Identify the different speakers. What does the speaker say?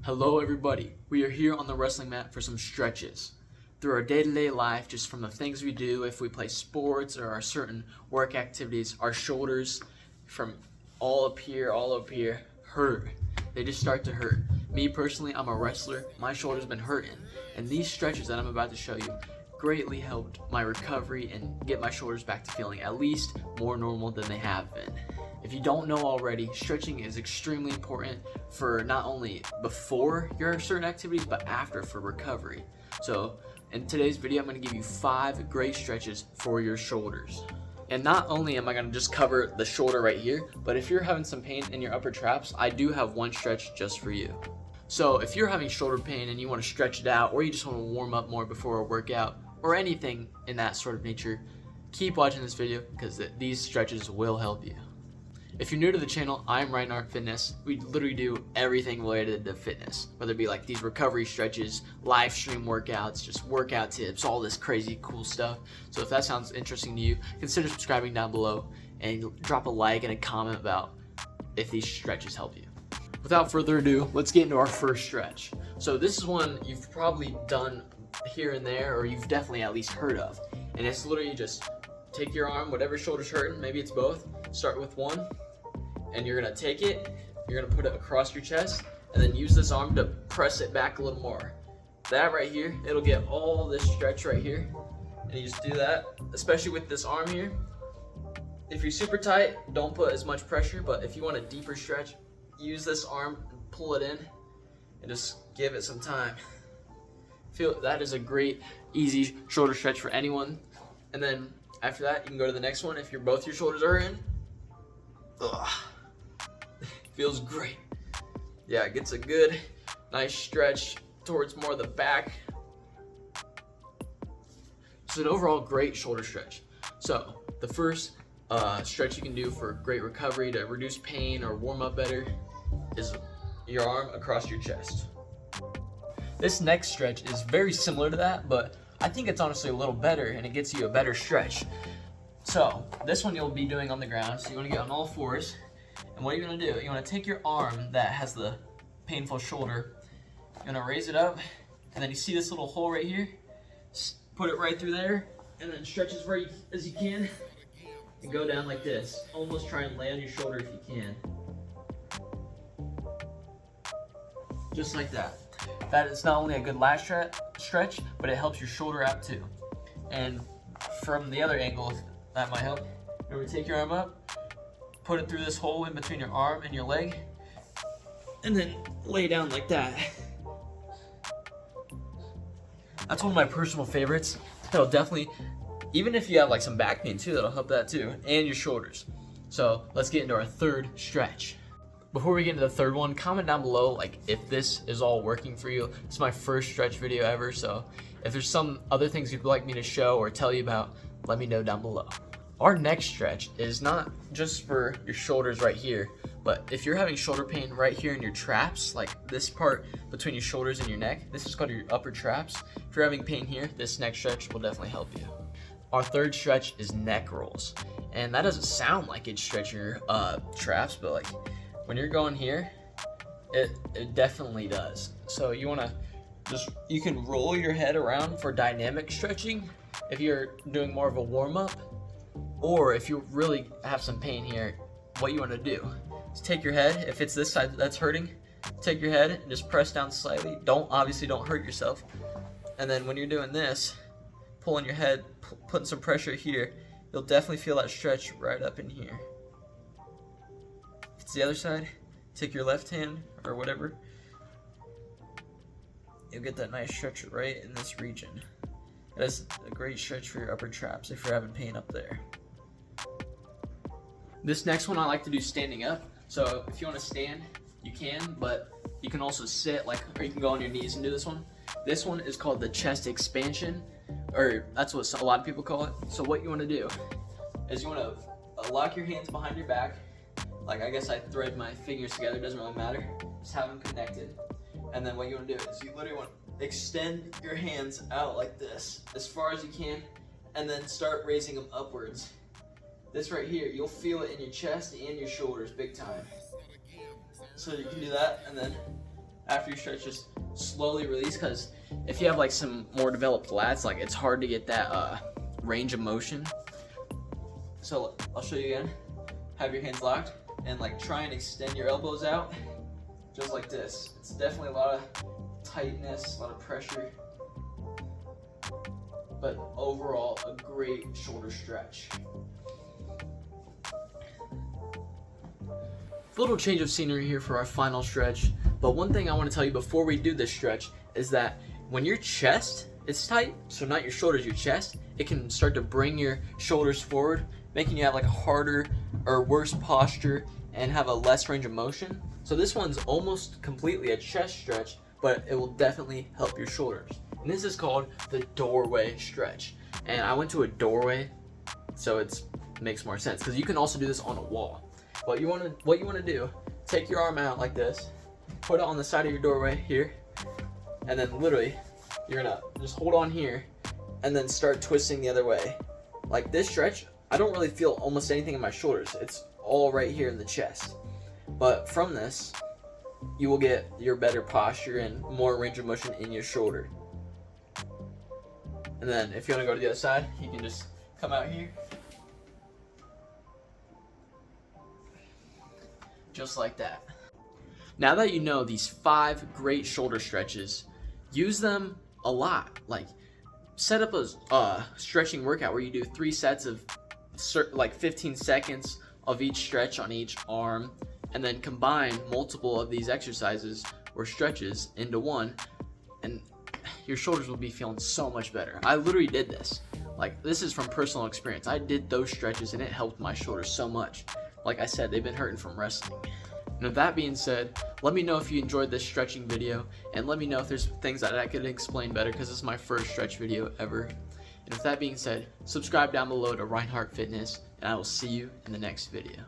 Speaker 1: Hello everybody, we are here on the wrestling mat for some stretches. Through our day-to-day life, just from the things we do, if we play sports or our certain work activities, our shoulders from all up here, hurt. They just start to hurt. Me personally, I'm a wrestler, my shoulder's been hurting, and these stretches that I'm about to show you greatly helped my recovery and get my shoulders back to feeling at least more normal than they have been. If you don't know already, stretching is extremely important for not only before your certain activities, but after for recovery. So in today's video, I'm going to give you 5 great stretches for your shoulders. And not only am I going to just cover the shoulder right here, but if you're having some pain in your upper traps, I do have one stretch just for you. So if you're having shoulder pain and you want to stretch it out, or you just want to warm up more before a workout, or anything in that sort of nature, keep watching this video because these stretches will help you. If you're new to the channel, I'm Rhinehart Fitness. We literally do everything related to fitness, whether it be like these recovery stretches, live stream workouts, just workout tips, all this crazy cool stuff. So if that sounds interesting to you, consider subscribing down below and drop a like and a comment about if these stretches help you. Without further ado, let's get into our first stretch. So this is one you've probably done here and there, or you've definitely at least heard of. And it's literally just take your arm, whatever shoulder's hurting, maybe it's both, start with one, and you're gonna take it, you're gonna put it across your chest, and then use this arm to press it back a little more. That right here, it'll get all this stretch right here, and you just do that, especially with this arm here. If you're super tight, don't put as much pressure, but if you want a deeper stretch, use this arm and pull it in, and just give it some time. Feel that is a great, easy shoulder stretch for anyone. And then after that, you can go to the next one. If both your shoulders are in, feels great. Yeah, it gets a good, nice stretch towards more of the back. It's an overall great shoulder stretch. So the first stretch you can do for great recovery to reduce pain or warm up better is your arm across your chest. This next stretch is very similar to that, but I think it's honestly a little better and it gets you a better stretch. So this one you'll be doing on the ground. So you want to get on all fours, and what you're going to do, you want to take your arm that has the painful shoulder, you're going to raise it up, and then you see this little hole right here, put it right through there, and then stretch as far as you can, and go down like this. Almost try and lay on your shoulder if you can. Just like that. That is not only a good lat stretch, but it helps your shoulder out too. And from the other angle, that might help. Remember, take your arm up, put it through this hole in between your arm and your leg, and then lay down like that. That's one of my personal favorites. That'll definitely, even if you have like some back pain too, that'll help that too, and your shoulders. So let's get into our third stretch. Before we get into the third one, comment down below like if this is all working for you. It's my first stretch video ever, so if there's some other things you'd like me to show or tell you about, let me know down below. Our next stretch is not just for your shoulders right here, but if you're having shoulder pain right here in your traps, like this part between your shoulders and your neck, this is called your upper traps. If you're having pain here, this next stretch will definitely help you. Our third stretch is neck rolls, and that doesn't sound like it stretch your traps, but like when you're going here, it definitely does. So you want to you can roll your head around for dynamic stretching if you're doing more of a warm-up, or if you really have some pain here, what you want to do is take your head, if it's this side that's hurting, take your head and just press down slightly. Obviously don't hurt yourself. And then when you're doing this, pulling your head, putting some pressure here, you'll definitely feel that stretch right up in here. If it's the other side, take your left hand or whatever, you'll get that nice stretch right in this region. That is a great stretch for your upper traps if you're having pain up there. This next one I like to do standing up. So if you want to stand, you can, but you can also sit, or you can go on your knees and do this one. This one is called the chest expansion, or that's what a lot of people call it. So what you want to do is you want to lock your hands behind your back. Like I guess I thread my fingers together, doesn't really matter. Just have them connected. And then what you want to do is you literally want to extend your hands out like this, as far as you can, and then start raising them upwards. This right here, you'll feel it in your chest and your shoulders big time. So you can do that, and then after you stretch, just slowly release, because if you have like some more developed lats, like it's hard to get that range of motion. So I'll show you again. Have your hands locked and like try and extend your elbows out just like this. It's definitely a lot of tightness, a lot of pressure, but overall a great shoulder stretch. A little change of scenery here for our final stretch, but one thing I want to tell you before we do this stretch is that when your chest is tight, so not your shoulders, your chest, it can start to bring your shoulders forward, making you have like a harder or worse posture and have a less range of motion. So this one's almost completely a chest stretch, but it will definitely help your shoulders. And this is called the doorway stretch. And I went to a doorway, so it makes more sense, because you can also do this on a wall. What you want to do, take your arm out like this, put it on the side of your doorway here, and then literally you're gonna just hold on here and then start twisting the other way. Like this stretch, I don't really feel almost anything in my shoulders. It's all right here in the chest. But from this, you will get your better posture and more range of motion in your shoulder. And then if you want to go to the other side, you can just come out here. Just like that. Now that you know these 5 great shoulder stretches, use them a lot. Like, set up a stretching workout where you do 3 sets of like 15 seconds of each stretch on each arm, and then combine multiple of these exercises or stretches into one, and your shoulders will be feeling so much better. I literally did this. Like, this is from personal experience. I did those stretches and it helped my shoulders so much. Like I said, they've been hurting from wrestling. And with that being said, let me know if you enjoyed this stretching video, and let me know if there's things that I could explain better, because this is my first stretch video ever. And with that being said, subscribe down below to Rhinehart Fitness, and I will see you in the next video.